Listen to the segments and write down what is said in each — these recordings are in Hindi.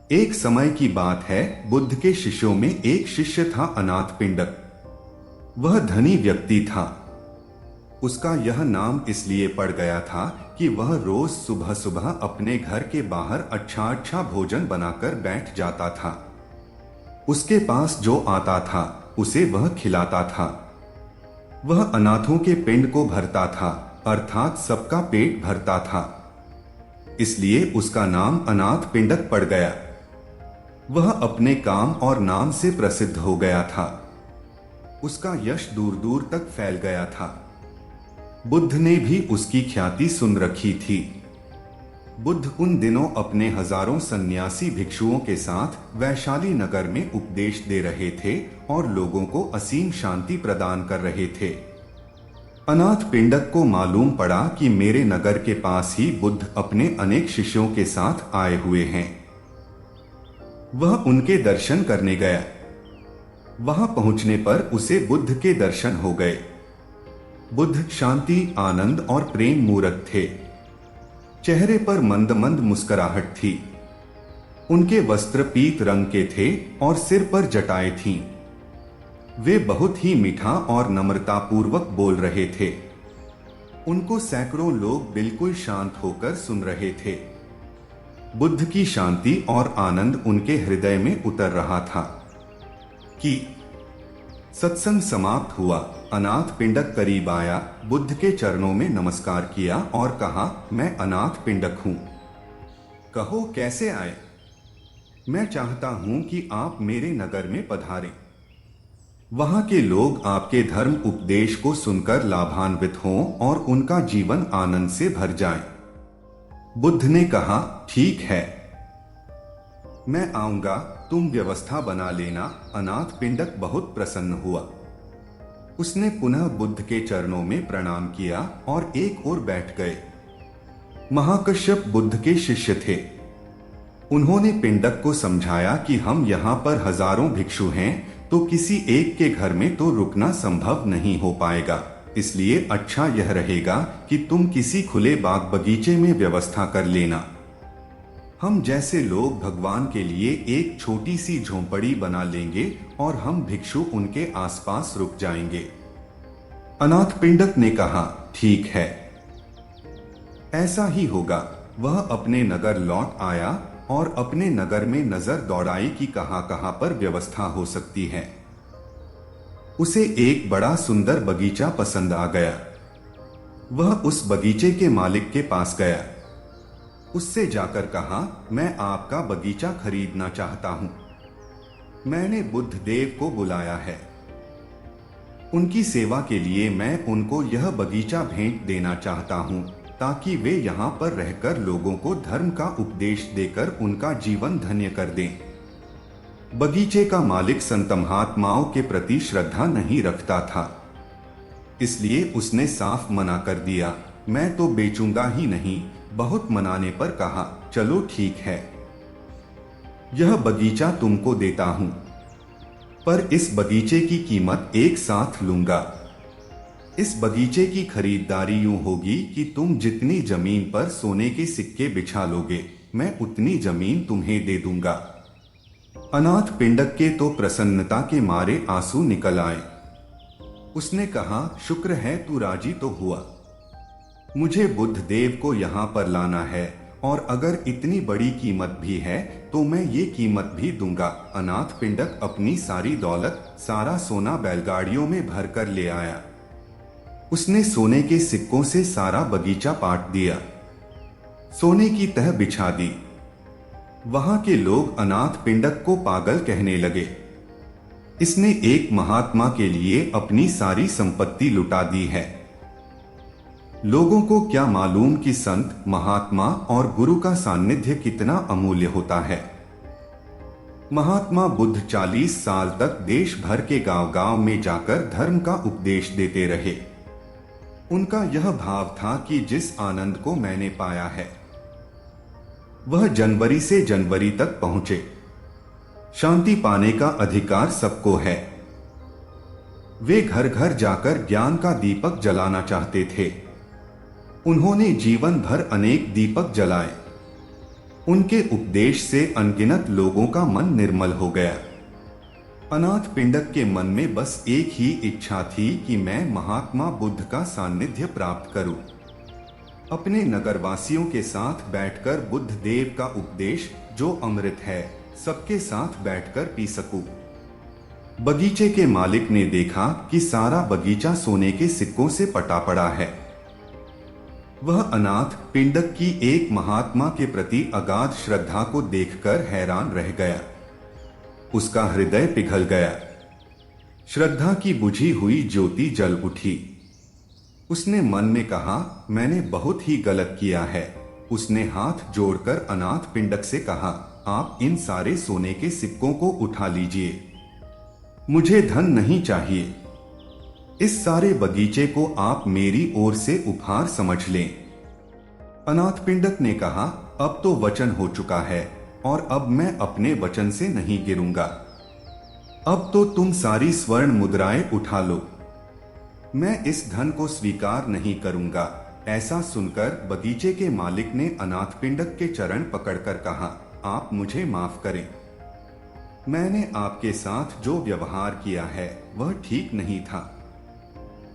एक समय की बात है, बुद्ध के शिष्यों में एक शिष्य था अनाथ पिंडक। वह धनी व्यक्ति था। उसका यह नाम इसलिए पड़ गया था कि वह रोज सुबह सुबह अपने घर के बाहर अच्छा अच्छा भोजन बनाकर बैठ जाता था। उसके पास जो आता था उसे वह खिलाता था। वह अनाथों के पिंड को भरता था, अर्थात सबका पेट भरता था। इसलिए उसका नाम अनाथ पिंडक पड़ गया। वह अपने काम और नाम से प्रसिद्ध हो गया था। उसका यश दूर दूर तक फैल गया था। बुद्ध ने भी उसकी ख्याति सुन रखी थी। बुद्ध उन दिनों अपने हजारों सन्यासी भिक्षुओं के साथ वैशाली नगर में उपदेश दे रहे थे और लोगों को असीम शांति प्रदान कर रहे थे। अनाथ पिंडक को मालूम पड़ा कि मेरे नगर के पास ही बुद्ध अपने अनेक शिष्यों के साथ आए हुए हैं। वह उनके दर्शन करने गया। वहां पहुंचने पर उसे बुद्ध के दर्शन हो गए। बुद्ध शांति, आनंद और प्रेम मूर्त थे। चेहरे पर मंद मंद मुस्कुराहट थी। उनके वस्त्र पीत रंग के थे और सिर पर जटाएं थीं। वे बहुत ही मीठा और नम्रता पूर्वक बोल रहे थे। उनको सैकड़ों लोग बिल्कुल शांत होकर सुन रहे थे। बुद्ध की शांति और आनंद उनके हृदय में उतर रहा था कि सत्संग समाप्त हुआ। अनाथ पिंडक करीब आया, बुद्ध के चरणों में नमस्कार किया और कहा, मैं अनाथ पिंडक हूं। कहो कैसे आए? मैं चाहता हूं कि आप मेरे नगर में पधारें। वहां के लोग आपके धर्म उपदेश को सुनकर लाभान्वित हों और उनका जीवन आनंद से भर जाए। बुद्ध ने कहा, ठीक है, मैं आऊंगा, तुम व्यवस्था बना लेना। अनाथ पिंडक बहुत प्रसन्न हुआ। उसने पुनः बुद्ध के चरणों में प्रणाम किया और एक ओर बैठ गए। महाकश्यप बुद्ध के शिष्य थे। उन्होंने पिंडक को समझाया कि हम यहाँ पर हजारों भिक्षु हैं, तो किसी एक के घर में तो रुकना संभव नहीं हो पाएगा। इसलिए अच्छा यह रहेगा कि तुम किसी खुले बाग बगीचे में व्यवस्था कर लेना। हम जैसे लोग भगवान के लिए एक छोटी सी झोंपड़ी बना लेंगे और हम भिक्षु उनके आसपास रुक जाएंगे। अनाथ पिंडक ने कहा, ठीक है, ऐसा ही होगा। वह अपने नगर लौट आया और अपने नगर में नजर दौड़ाई कि कहां पर व्यवस्था हो सकती है। उसे एक बड़ा सुंदर बगीचा पसंद आ गया। वह उस बगीचे के मालिक के पास गया। उससे जाकर कहा, मैं आपका बगीचा खरीदना चाहता हूं। मैंने बुद्ध देव को बुलाया है। उनकी सेवा के लिए मैं उनको यह बगीचा भेंट देना चाहता हूं, ताकि वे यहाँ पर रहकर लोगों को धर्म का उपदेश देकर उनका जीवन धन्य कर दें। बगीचे का मालिक संत महात्माओं के प्रति श्रद्धा नहीं रखता था, इसलिए उसने साफ मना कर दिया, मैं तो बेचूंगा ही नहीं। बहुत मनाने पर कहा, चलो ठीक है, यह बगीचा तुमको देता हूं, पर इस बगीचे की कीमत एक साथ लूंगा। इस बगीचे की खरीदारी यूं होगी कि तुम जितनी जमीन पर सोने के सिक्के बिछा लोगे, मैं उतनी जमीन तुम्हें दे दूंगा। अनाथ पिंडक के तो प्रसन्नता के मारे आंसू निकल आए। उसने कहा, शुक्र है तू राजी तो हुआ। मुझे बुद्ध देव को यहाँ पर लाना है, और अगर इतनी बड़ी कीमत भी है तो मैं ये कीमत भी दूंगा। अनाथ पिंडक अपनी सारी दौलत, सारा सोना बैलगाड़ियों में भर कर ले आया। उसने सोने के सिक्कों से सारा बगीचा पाट दिया, सोने की तह बिछा दी। वहां के लोग अनाथ पिंडक को पागल कहने लगे। इसने एक महात्मा के लिए अपनी सारी संपत्ति लुटा दी है। लोगों को क्या मालूम कि संत, महात्मा और गुरु का सानिध्य कितना अमूल्य होता है। महात्मा बुद्ध 40 साल तक देश भर के गांव-गांव में जाकर धर्म का उपदेश देते रहे। उनका यह भाव था कि जिस आनंद को मैंने पाया है, वह जनवरी से जनवरी तक पहुंचे। शांति पाने का अधिकार सबको है। वे घर घर जाकर ज्ञान का दीपक जलाना चाहते थे। उन्होंने जीवन भर अनेक दीपक जलाए। उनके उपदेश से अनगिनत लोगों का मन निर्मल हो गया। अनाथ पिंडक के मन में बस एक ही इच्छा थी कि मैं महात्मा बुद्ध का सानिध्य प्राप्त करूं। अपने नगरवासियों के साथ बैठकर बुद्ध देव का उपदेश जो अमृत है सबके साथ बैठकर पी सकूं। बगीचे के मालिक ने देखा कि सारा बगीचा सोने के सिक्कों से पटा पड़ा है। वह अनाथ पिंडक की एक महात्मा के प्रति अगाध श्रद्धा को देखकर हैरान रह गया। उसका हृदय पिघल गया। श्रद्धा की बुझी हुई ज्योति जल उठी। उसने मन में कहा, मैंने बहुत ही गलत किया है। उसने हाथ जोड़कर अनाथ पिंडक से कहा, आप इन सारे सोने के सिक्कों को उठा लीजिए। मुझे धन नहीं चाहिए। इस सारे बगीचे को आप मेरी ओर से उपहार समझ लें। अनाथ पिंडक ने कहा, अब तो वचन हो चुका है और अब मैं अपने वचन से नहीं गिरूंगा। अब तो तुम सारी स्वर्ण मुद्राएं उठा लो। मैं इस धन को स्वीकार नहीं करूंगा। ऐसा सुनकर बगीचे के मालिक ने अनाथ पिंडक के चरण पकड़कर कहा, आप मुझे माफ करें। मैंने आपके साथ जो व्यवहार किया है वह ठीक नहीं था।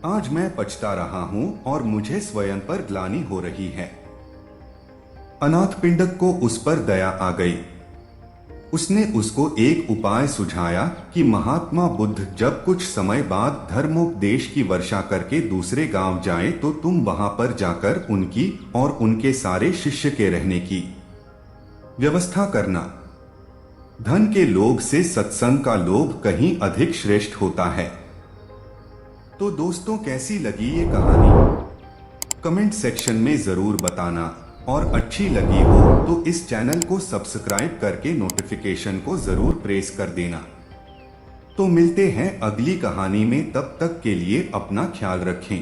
आज मैं पछता रहा हूं और मुझे स्वयं पर ग्लानि हो रही है। अनाथ पिंडक को उस पर दया आ गई। उसने उसको एक उपाय सुझाया कि महात्मा बुद्ध जब कुछ समय बाद धर्मोपदेश की वर्षा करके दूसरे गांव जाए तो तुम वहां पर जाकर उनकी और उनके सारे शिष्य के रहने की व्यवस्था करना। धन के लोभ से सत्संग का लोभ कहीं अधिक श्रेष्ठ होता है। तो दोस्तों, कैसी लगी ये कहानी? कमेंट सेक्शन में जरूर बताना और अच्छी लगी हो तो इस चैनल को सब्सक्राइब करके नोटिफिकेशन को जरूर प्रेस कर देना। तो मिलते हैं अगली कहानी में, तब तक के लिए अपना ख्याल रखें।